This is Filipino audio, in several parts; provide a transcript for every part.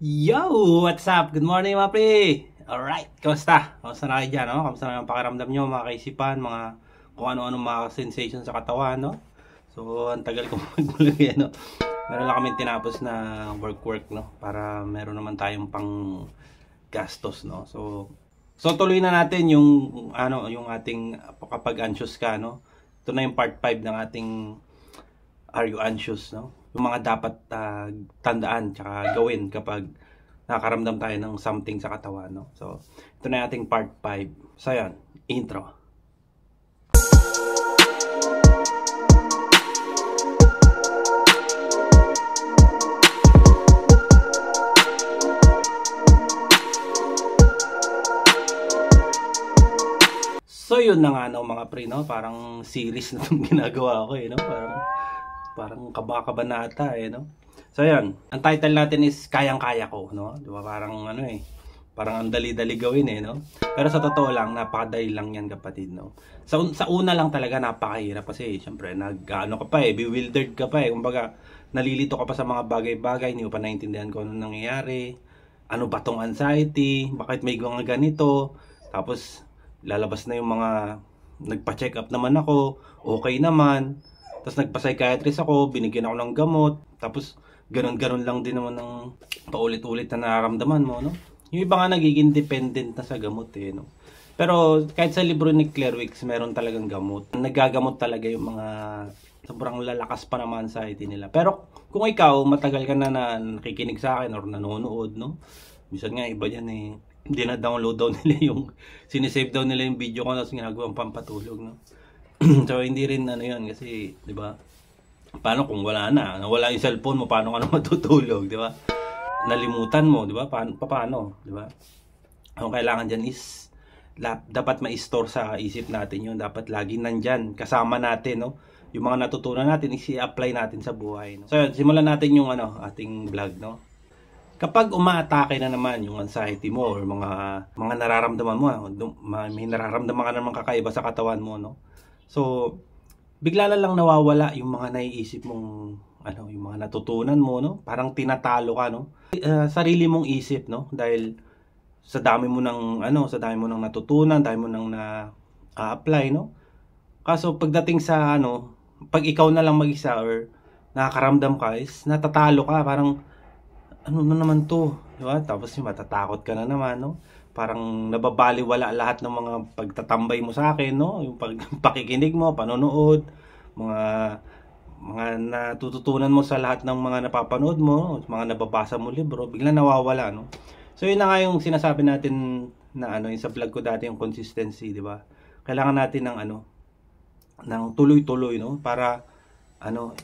Yo! What's up? Good morning mga pre! Alright, kamusta? Kamusta na kayo dyan, no? Kamusta na ang pakiramdam nyo, mga kaisipan, mga kung ano-ano mga sensation sa katawan, no? So, ang tagal kong magmulagi, no? Meron lang kami tinapos na work, no? Para meron naman tayong pang gastos, no? So tuloy na natin yung, yung ating kapag anxious ka, no? Ito na yung part 5 ng ating Are You Anxious, no? Yung mga dapat tandaan tsaka gawin kapag nakakaramdam tayo ng something sa katawan, no? So, ito na yung ating part 5. So, yan, intro. So, yun na nga, no, mga pre, no? Parang series na itong ginagawa ko, no? Parang kabaka-kabanata, no? So, yan. Ang title natin is Kayang-Kaya Ko, no? Diba? Parang, parang ang dali-dali gawin, no? Pero sa totoo lang, napakadali lang yan, kapatid, no? Sa una lang talaga, napakahirap kasi, syempre, bewildered ka pa, Kumbaga, nalilito ka pa sa mga bagay-bagay, hindi mo pa naintindihan kung ano nangyayari. Ano ba tong anxiety? Bakit may mga ganito? Tapos, lalabas na yung mga nagpa-check up naman ako, okay naman. Tapos nagpa-psychiatrist ako, binigyan ako ng gamot. Tapos ganun-ganun lang din naman ng paulit-ulit na nararamdaman mo, no? Yung iba nga nagiging dependent na sa gamot, no? Pero kahit sa libro ni Claire Wicks, meron talagang gamot. Nagagamot talaga yung mga sobrang lalakas pa naman sa anxiety nila. Pero kung ikaw, matagal ka na nakikinig sa akin or nanonood, no? Minsan nga iba yan, hindi na download daw nila yung sinisave daw nila yung video ko tapos ginagawang pampatulog, no? So hindi rin yun kasi 'di ba? Paano kung nawala yung cellphone mo, paano ka na matutulog, 'di ba? Nalimutan mo, 'di ba? Paano, 'di ba? Ang kailangan diyan is dapat ma-store sa isip natin yun, dapat lagi nandiyan kasama natin, no? Yung mga natutunan natin i-apply natin sa buhay, no? So simulan natin yung ating vlog, no? Kapag umaatake na naman yung anxiety mo or mga nararamdaman mo, may nararamdaman ka naman kakaiba sa katawan mo, no? So, bigla na lang nawawala yung mga naiisip mong yung mga natutunan mo, no? Parang tinatalo ka, no? Sarili mong isip, no? Dahil sa dami mo ng natutunan, dami mo nang na-apply, no? Kaso pagdating sa pag ikaw na lang mag-isa or nakakaramdam ka is natatalo ka, parang ano na naman to, di ba? Tapos matatakot ka na naman, no? Parang nababaliwala lahat ng mga pagtatambay mo sa akin, no? Yung pakikinig mo, panonood, mga natututunan mo sa lahat ng mga napapanood mo, mga nababasa mo libro, biglang nawawala, no? So yun na nga yung sinasabi natin na yung sa vlog ko dati, yung consistency, di ba? Kailangan natin ng tuloy-tuloy, no? Para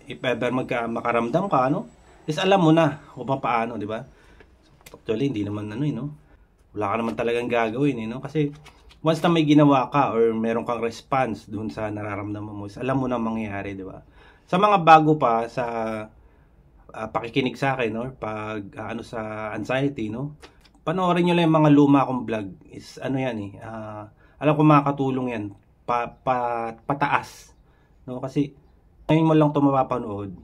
if ever makaramdam ka, is alam mo na kung paano, di ba? Actually, hindi naman no? Wala ka naman talagang gagawin, no? Kasi once na may ginawa ka or meron kang response dun sa nararamdaman mo, is alam mo na mangyayari, di ba? Sa mga bago pa sa pakikinig sa akin, no? Pag sa anxiety, no? Panoorin nyo lang yung mga luma kong vlog. Is yan, alam ko makakatulong yan. Pataas, no? Kasi ngayon mo lang ito mapapanood,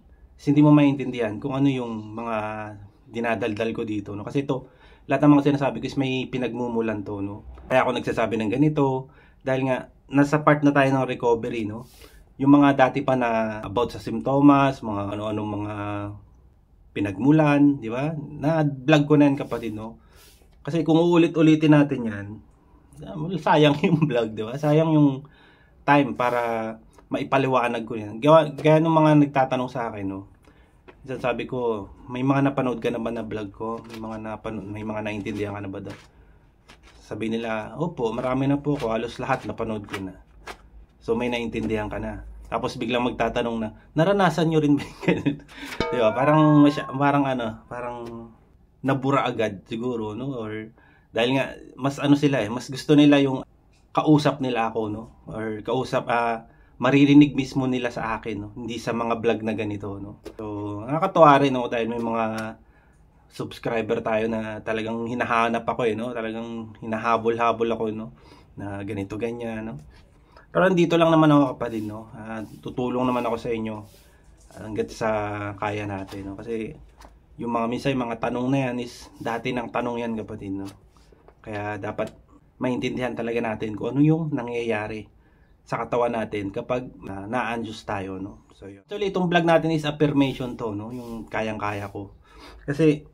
hindi mo maintindihan kung ano yung mga dinadaldal ko dito, no? Kasi ito, lahat ng mga sinasabi ko is may pinagmumulan to, no? Kaya ako nagsasabi ng ganito dahil nga nasa part na tayo ng recovery, no? Yung mga dati pa na about sa simptomas, mga ano-anong mga pinagmulan, di ba? Na-vlog ko na yan, kapatid, no? Kasi kung uulit-ulitin natin yan, sayang yung vlog, di ba? Sayang yung time para maipaliwanag ko yan. Gaya ng mga nagtatanong sa akin, no? Sabi ko, may mga napanood ka na ba na vlog ko? May mga naintindihan ka na ba daw? Sabi nila, opo, marami na po ako. Halos lahat napanood ko na. So may naintindihan ka na. Tapos biglang magtatanong na, naranasan nyo rin ba yung diba? Parang nabura agad siguro, no? Or dahil nga, mas sila mas gusto nila yung kausap nila ako, no? Or maririnig mismo nila sa akin, no? Hindi sa mga vlog na ganito, no? So, nakakatuwa rin, no? Dahil may mga subscriber tayo na talagang hinahanap ako, no? Talagang hinahabol-habol ako, no? Na ganito, ganyan, no? Pero dito lang naman ako, kapatid, no? Tutulong naman ako sa inyo hanggat sa kaya natin, no? Kasi yung mga minsan mga tanong na yan is dati ng tanong yan, kapatid, no? Kaya dapat maintindihan talaga natin kung ano yung nangyayari sa katawan natin kapag na-unjust tayo, no? So yun. Actually, itong vlog natin is affirmation to, no? Yung kayang-kaya ko. Kasi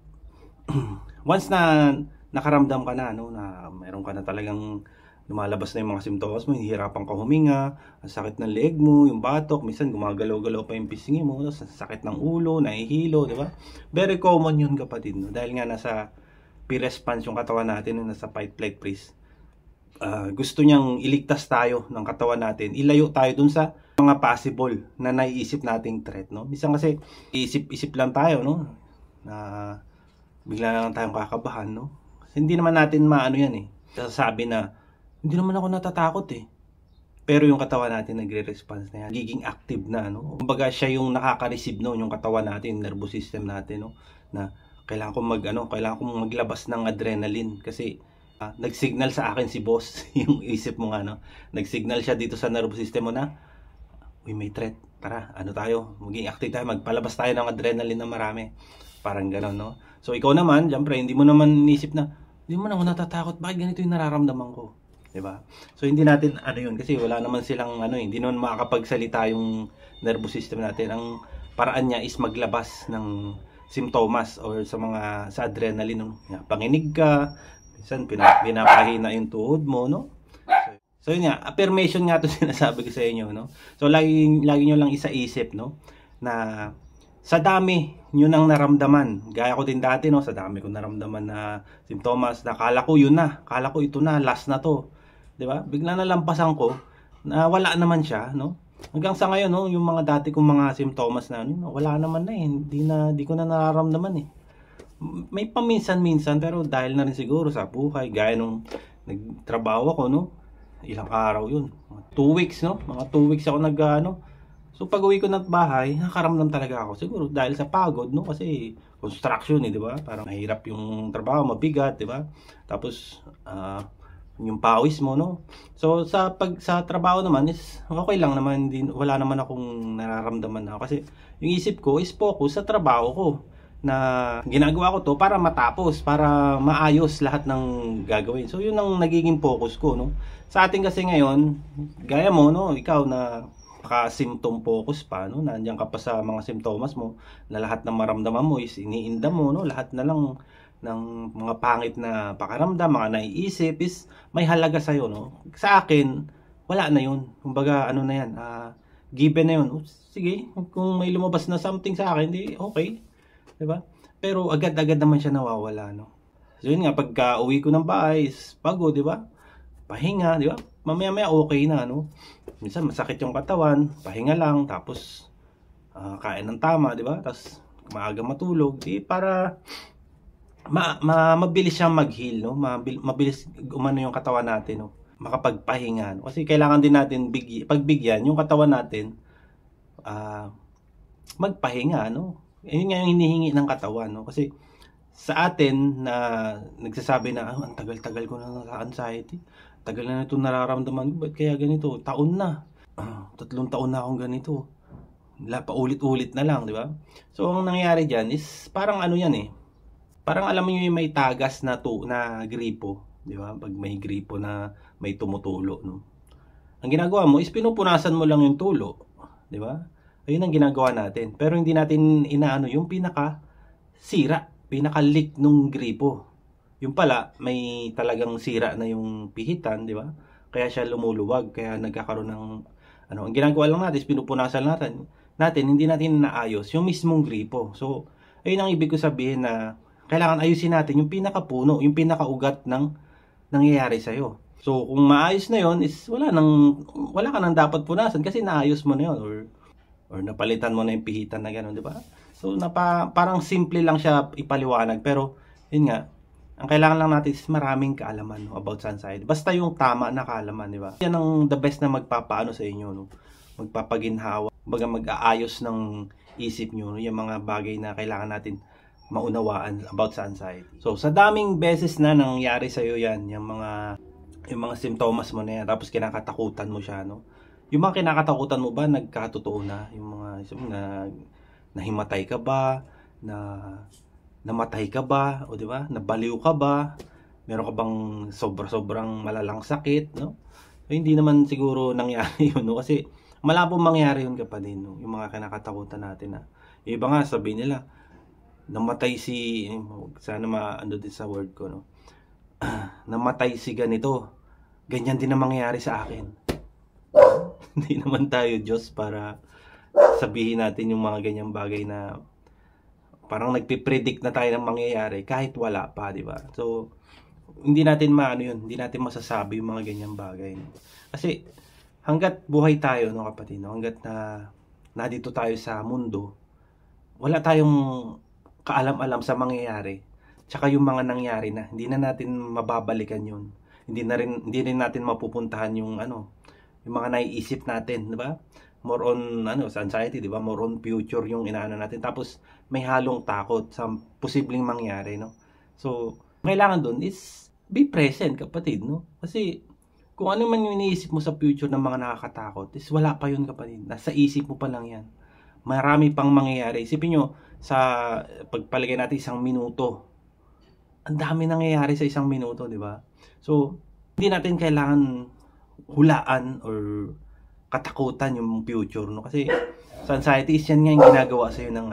once na nakaramdam ka na, no, na meron ka na talagang lumalabas na yung mga simptomas mo, hihirapan ka huminga, ang sakit ng leg mo, yung batok, minsan gumagalaw-galaw pa yung pisngi mo, sakit ng ulo, nahihilo, di ba? Very common yun, kapatid, no? Dahil nga nasa P-response yung katawan natin, no? Nasa fight, flight, freeze. Gusto niyang iligtas tayo ng katawan natin, ilayo tayo dun sa mga possible na naiisip nating threat, no? Minsan kasi isip-isip lang tayo, no, na bigla na lang tayong kakabahan, no? Kasi hindi naman natin maano yan eh, sasabi na hindi naman ako natatakot eh, pero yung katawan natin nagre-response na yan, giging active na, no? Kumbaga siya yung nakaka-receive, no, yung katawan natin, nervous system natin, no, na kailangan kong maglabas ng adrenaline kasi nag-signal sa akin si boss. Yung isip mo nga, no, nag-signal siya dito sa nervous system mo na uy, may threat, tara, ano tayo, maging active tayo, magpalabas tayo ng adrenaline na marami, parang gano'n, no? So ikaw naman, syempre, hindi mo naman inisip na hindi mo na ako natatakot, bakit ganito yung nararamdaman ko, diba? So hindi natin ano yun, kasi wala naman silang ano, hindi naman makakapagsalita yung nervous system natin. Ang paraan niya is maglabas ng simptomas or sa adrenaline, no? Panginig ka, minsan pinapahina yung tuhod mo, no? So yun nga, affirmation nga to sinasabi ko sa inyo, no? So lagi nyo lang isaisip, no, na sa dami nyo nang naramdaman, gaya ko din dati, no, sa dami ko naramdaman na simptomas, na kala ko yun na, kala ko ito na, last na to, di ba? Bigla na lampasan ko na wala naman siya, no? Hanggang sa ngayon, no, yung mga dati kong mga simptomas na wala naman na eh, hindi ko na nararamdaman eh. May paminsan-minsan, pero dahil na rin siguro sa buhay, gaya nung nagtrabaho ako, no, ilang araw yun, 2 weeks, no, mga 2 weeks ako so pag uwi ko ng bahay, nakaramdam talaga ako, siguro dahil sa pagod, no, kasi construction eh, di ba, parang mahirap yung trabaho, mabigat, di ba, tapos yung pawis mo, no. So sa trabaho naman is okay lang naman, wala naman akong nararamdaman na, kasi yung isip ko is focus sa trabaho ko, na ginagawa ko to para matapos, para maayos lahat ng gagawin. So yun ang nagiging focus ko, no. Sa atin kasi ngayon, gaya mo, no, ikaw na symptom focus pa, no, nandiyan ka pa sa mga simptomas mo, na lahat ng maramdaman mo is iniinda mo, no, lahat na lang ng mga pangit na pakaramdam, mga naiisip is may halaga sa'yo, no. Sa akin, wala na yun. Kumbaga, ano na yan, given na yun. Sige, kung may lumabas na something sa akin, di okay, diba? Pero agad-agad naman siya nawawala, no. So yun nga, pagka uwi ko ng bahay is pagod, diba? Pahinga, diba? Mamaya-maya okay na, no. Minsan masakit yung katawan, pahinga lang, tapos kain ng tama, diba? Tapos maaga matulog, di para mabilis siyang mag-heal, no. Mabilis umano yung katawan natin, no, makapagpahinga, no? Kasi kailangan din natin pagbigyan yung katawan natin magpahinga, no. Yun nga yung hinihingi ng katawan, no? Kasi sa atin na nagsasabi na ang tagal-tagal ko na sa anxiety, tagal na ito nararamdaman ko, ba't kaya ganito? Taon na, 3 taon na akong ganito, paulit-ulit na lang, di ba? So ang nangyayari dyan is parang ano yan eh, parang alam mo yung may tagas na gripo, di ba? Pag may gripo na may tumutulo, no? Ang ginagawa mo is pinupunasan mo lang yung tulo, di ba? Ayun ang ginagawa natin. Pero hindi natin inaano yung pinaka-leak nung gripo. Yung pala, may talagang sira na yung pihitan, di ba? Kaya siya lumuluwag, kaya nagkakaroon ng ang ginagawa lang natin is pinupunasan natin, hindi natin naayos yung mismong gripo. So, ayun ang ibig ko sabihin na kailangan ayusin natin yung pinaka-puno, yung pinaka-ugat ng nangyayari sa'yo. So, kung maayos na yon is wala ka nang dapat punasan kasi naayos mo na yun, or napalitan mo na yung pihitan na gano'n, di ba? So, parang simple lang siya ipaliwanag. Pero, yun nga, ang kailangan lang natin is maraming kaalaman, no, about sa anxiety. Basta yung tama na kaalaman, di ba? Yan ang the best na magpapaano sa inyo, no? Magpapaginhawa, mag-aayos ng isip nyo, no? Yung mga bagay na kailangan natin maunawaan about sa anxiety. So, sa daming beses na nangyari sa'yo yan, yung mga simptomas mo na yan, tapos kinakatakutan mo siya, no? Yung mga kinakatakutan mo ba, nagkatotoo na? Yung mga, nahimatay ka ba? Na namatay ka ba, o di ba? Nabaliw ka ba? Meron ka bang sobrang malalang sakit, no? So, hindi naman siguro nangyari yun, no? Kasi malabo mangyari yun kapatid, no? Yung mga kinakatakutan natin na. Yung iba nga sabihin nila, namatay si, sana maano din sa word ko, no? Namatay si ganito, ganyan din na mangyayari sa akin. Hindi naman tayo Diyos para sabihin natin yung mga ganyang bagay na parang nagpipredict na tayo ng mangyayari kahit wala pa, di ba? So, hindi natin maano yun, hindi natin masasabi yung mga ganyang bagay. No? Kasi hanggat buhay tayo, no kapatid, no? Hanggat na dito tayo sa mundo, wala tayong kaalam-alam sa mangyayari. Tsaka yung mga nangyari na, hindi na natin mababalikan yun. Hindi rin natin mapupuntahan yung yung mga naiisip natin, di ba? More on sa anxiety, di ba? More on future yung inaano natin. Tapos may halong takot sa posibleng mangyari, no? So, kailangan doon is be present, kapatid, no? Kasi kung ano man yung iniisip mo sa future ng mga nakakatakot, is wala pa yun, kapatid. Nasa isip mo pa lang yan. Marami pang mangyayari. Isipin nyo, sa pagpalagay natin 1 minuto, ang dami nangyayari sa 1 minuto, di ba? So, hindi natin kailangan hulaan or katakutan yung future, no? Kasi sa anxiety, yan nga yung ginagawa sa'yo ng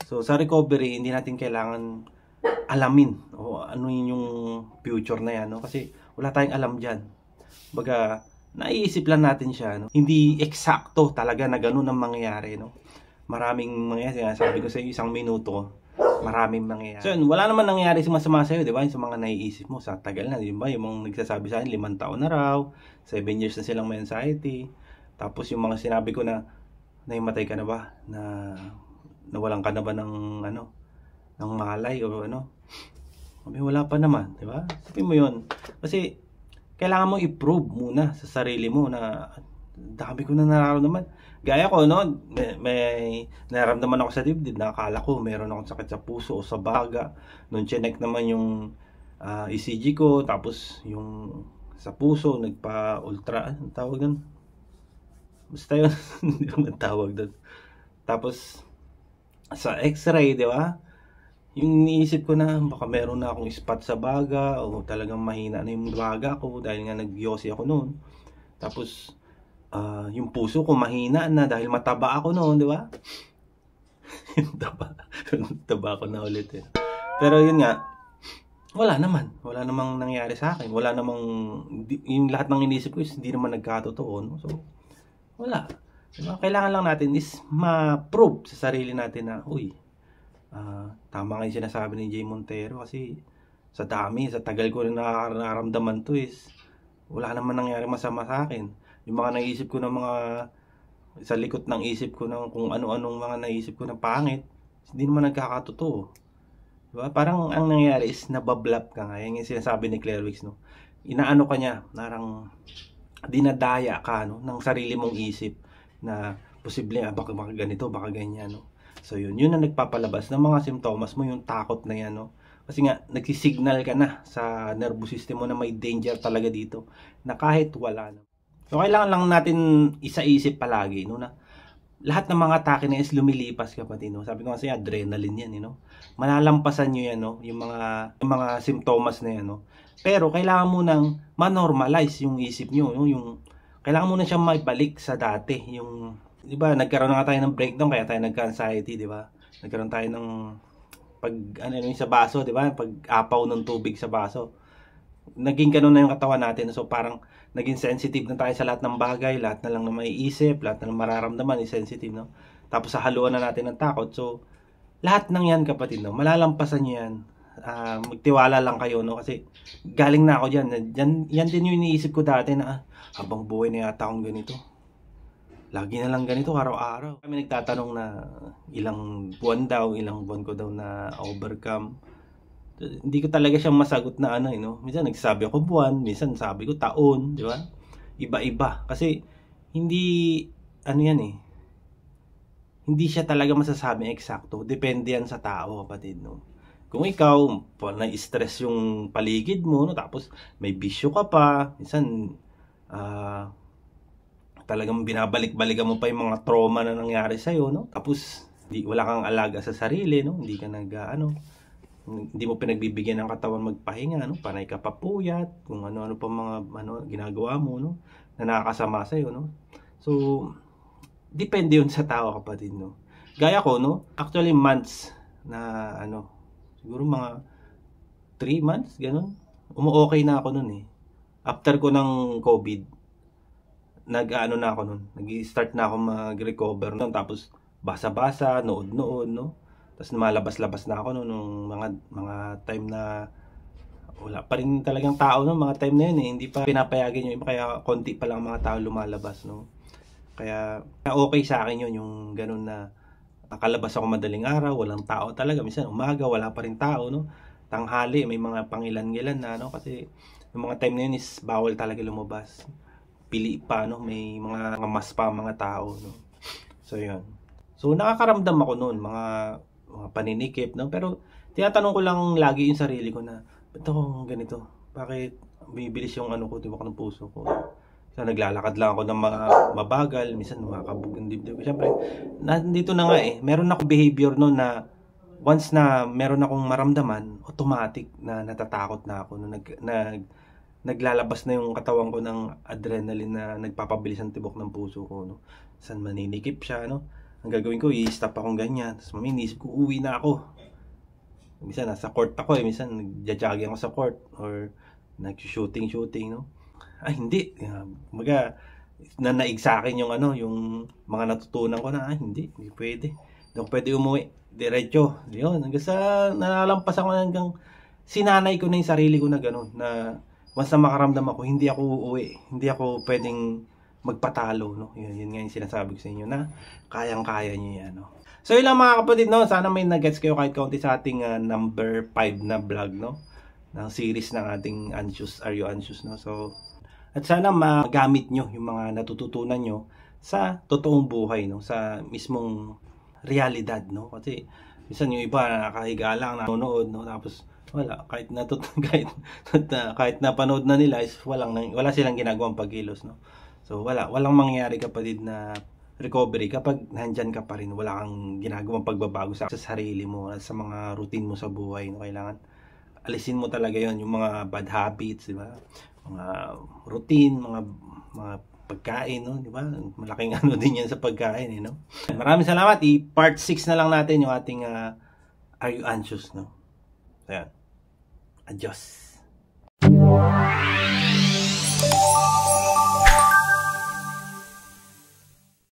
So, sa recovery, hindi natin kailangan alamin o ano yung future na yan, no? Kasi wala tayong alam dyan. Baga, naiisip lang natin siya, no? Hindi eksakto talaga na ganun ang mangyayari, no? Maraming mangyayari. Sabi ko sa 1 minuto, maraming mangyayari. So, wala naman nangyayari sa masama sa'yo, di ba? Yung sa mga naiisip mo, sa tagal na, di ba? Yung mga nagsasabi sa akin, 5 taon na raw, 7 years na silang may anxiety. Tapos yung mga sinabi ko na, naimatay ka na ba? Nawalan ka na ba ng ng malay o Sabi, wala pa naman, di ba? Sabi mo yun. Kasi, kailangan mo i-prove muna sa sarili mo na dami ko na nararamdaman. Gaya ko, no? May nararamdaman ako sa dibdib. Nakakala ko, meron akong sakit sa puso o sa baga. Nung chinek naman yung ECG ko, tapos yung sa puso, nagpa-ultra, anong tawag doon? Basta yun, hindi naman tawag doon. Tapos, sa x-ray, di ba? Yung iniisip ko na baka meron na akong spot sa baga o talagang mahina na yung baga ko dahil nga nag-yosi ako noon. Tapos yung puso ko mahina na dahil mataba ako noon, di ba? Yung taba ko na ulit eh. Pero yun nga, wala namang nangyari sa akin. Wala namang yung lahat ng iniisip ko is hindi naman nagkatotoo, no? So wala. Diba? Kailangan lang natin is ma-prove sa sarili natin na tama nga yung sinasabi ni Jay Montero kasi sa tagal ko rin nararamdaman to is wala naman nangyari masama sa akin. Yung mga naisip ko ng mga sa likod ng isip ko ng kung ano-anong mga naisip ko na pangit, hindi naman nagkakatotoo. Diba? Parang ang nangyayari is nabablap ka nga. Yung sinasabi ni Claire Wicks, no? Inaano ka niya, narang dinadaya ka ng sarili mong isip na posible baka ganito, baka ganyan, no? So yun ang nagpapalabas ng mga simptomas mo, yung takot na yan, no? Kasi nga, nagsisignal ka na sa nervous system mo na may danger talaga dito, na kahit wala na. So kailangan lang natin isaisip palagi, no, na lahat ng mga atake na is lumilipas, kapatid, no? Sabi ko kasi adrenaline yan, no? Malalampasan nyo yan, no? Yung mga simptomas na yan, no? Pero kailangan mo nang ma-normalize yung isip nyo, no? Kailangan mo na siyang maibalik sa dati, yung di ba, nagkaroon na nga tayo ng breakdown kaya tayo nagka-anxiety, di ba? Nagkaroon tayo ng yung sa baso, di ba? Pag-apaw ng tubig sa baso. Naging ganun na yung katawan natin. So parang naging sensitive na tayo sa lahat ng bagay, lahat na lang na maiisip, lahat na lang mararamdaman is sensitive, no? Tapos sa haluan na natin ng takot. So lahat ng yan, kapatid, no? Malalampasan niyo yan. Magtiwala lang kayo, no? Kasi galing na ako dyan. Yan din yung iniisip ko dati na habang buhay na yata akong ganito. Lagi na lang ganito araw-araw. Kami nagtatanong na ilang buwan ko daw na overcome. Hindi ko talaga siyang masagot na no? Minsan nagsabi ako buwan, minsan sabi ko taon, di ba? Iba-iba. Kasi hindi, yan eh. Hindi siya talaga masasabing eksakto. Depende yan sa tao, kapatid, no? Kung ikaw, na-stress yung paligid mo, no? Tapos may bisyo ka pa, minsan, talagang binabalik-balikan mo pa yung mga trauma na nangyari sa'yo, no? Tapos, wala kang alaga sa sarili, no? Hindi ka hindi mo pinagbibigyan ng katawan magpahinga, no? Panay ka papuyat, kung ano-ano pa mga ginagawa mo, no? Na nakakasama sa iyo, no? So, depende 'yun sa tao, kapatid, no. Gaya ko, no? Actually months na siguro mga 3 months ganun. Umu-okay na ako noon eh. After ko ng COVID, nag-ano na ako noon. Nag-start na ako mag-recover noon, tapos basa-basa, nood-nood, no? Tapos lumalabas-labas na ako noon nung mga time na wala pa rin talagang tao no, mga time na yun eh. Hindi pa pinapayagan yung iba, kaya konti pa lang mga tao lumalabas, no. Kaya okay sa akin yun, yung ganun na nakalabas ako madaling araw, walang tao talaga. Minsan umaga, wala pa rin tao, no. Tanghali, may mga pangilan-ngilan na, no. Kasi yung mga time na yun is bawal talaga lumabas. Pili pa, no. May mga mas pa mga tao, no. So yun. So nakakaramdam ako noon, mga paninikip, no? Pero tinatanong ko lang lagi yung sarili ko na, ba't ako ganito? Bakit bibilis yung tibok ng puso ko? So, naglalakad lang ako ng mga mabagal, minsan makakabog yung dibdib ko. Siyempre, nandito na nga eh, meron ako behavior no na once na meron akong maramdaman, automatic na natatakot na ako. Naglalabas na yung katawan ko ng adrenaline na nagpapabilis ang tibok ng puso ko, no? Saan maninikip siya, no? Ang gagawin ko, i-stop akong ganyan. Tapos maminissip ko, uwi na ako. Minsan nasa court ako eh. Minsan nagja-jogging ako sa court. Or nag-shooting, no? Ay, hindi. Baga, nanaig sa akin yung yung mga natutunan ko na, hindi pwede. Hindi ako pwede umuwi. Diretso. Yun. Hanggang sa nalalampas ako hanggang sinanay ko na yung sarili ko na gano'n. Na once na makaramdam ako, hindi ako uuwi. Hindi ako pwedeng magpatalo, no? Yun nga yung sinasabi ko sa inyo na kayang-kaya nyo yan, no? So yun lang mga kapatid, no? Sana may nag-gets kayo kahit kaunti sa ating number 5 na vlog, no? Ng series ng ating Anxious, Are You Anxious, no? So, at sana magamit nyo yung mga natututunan nyo sa totoong buhay, no? Sa mismong realidad, no? Kasi minsan yung iba nakahiga lang, nanonood, no? Tapos wala, kahit napanood na nila is wala silang ginagawang pagkilos, no? So walang mangyayari, kapatid, na recovery kapag nandyan ka pa rin, wala kang ginagawang pagbabago sa sarili mo, sa mga routine mo sa buhay, no? Kailangan alisin mo talaga yon, yung mga bad habits, di ba? Mga routine, mga pagkain, no? Di ba? Malaking din yan sa pagkain, eh, no? Maraming salamat. I-part 6 na lang natin yung ating Are You Anxious, no? Ayan. Adios.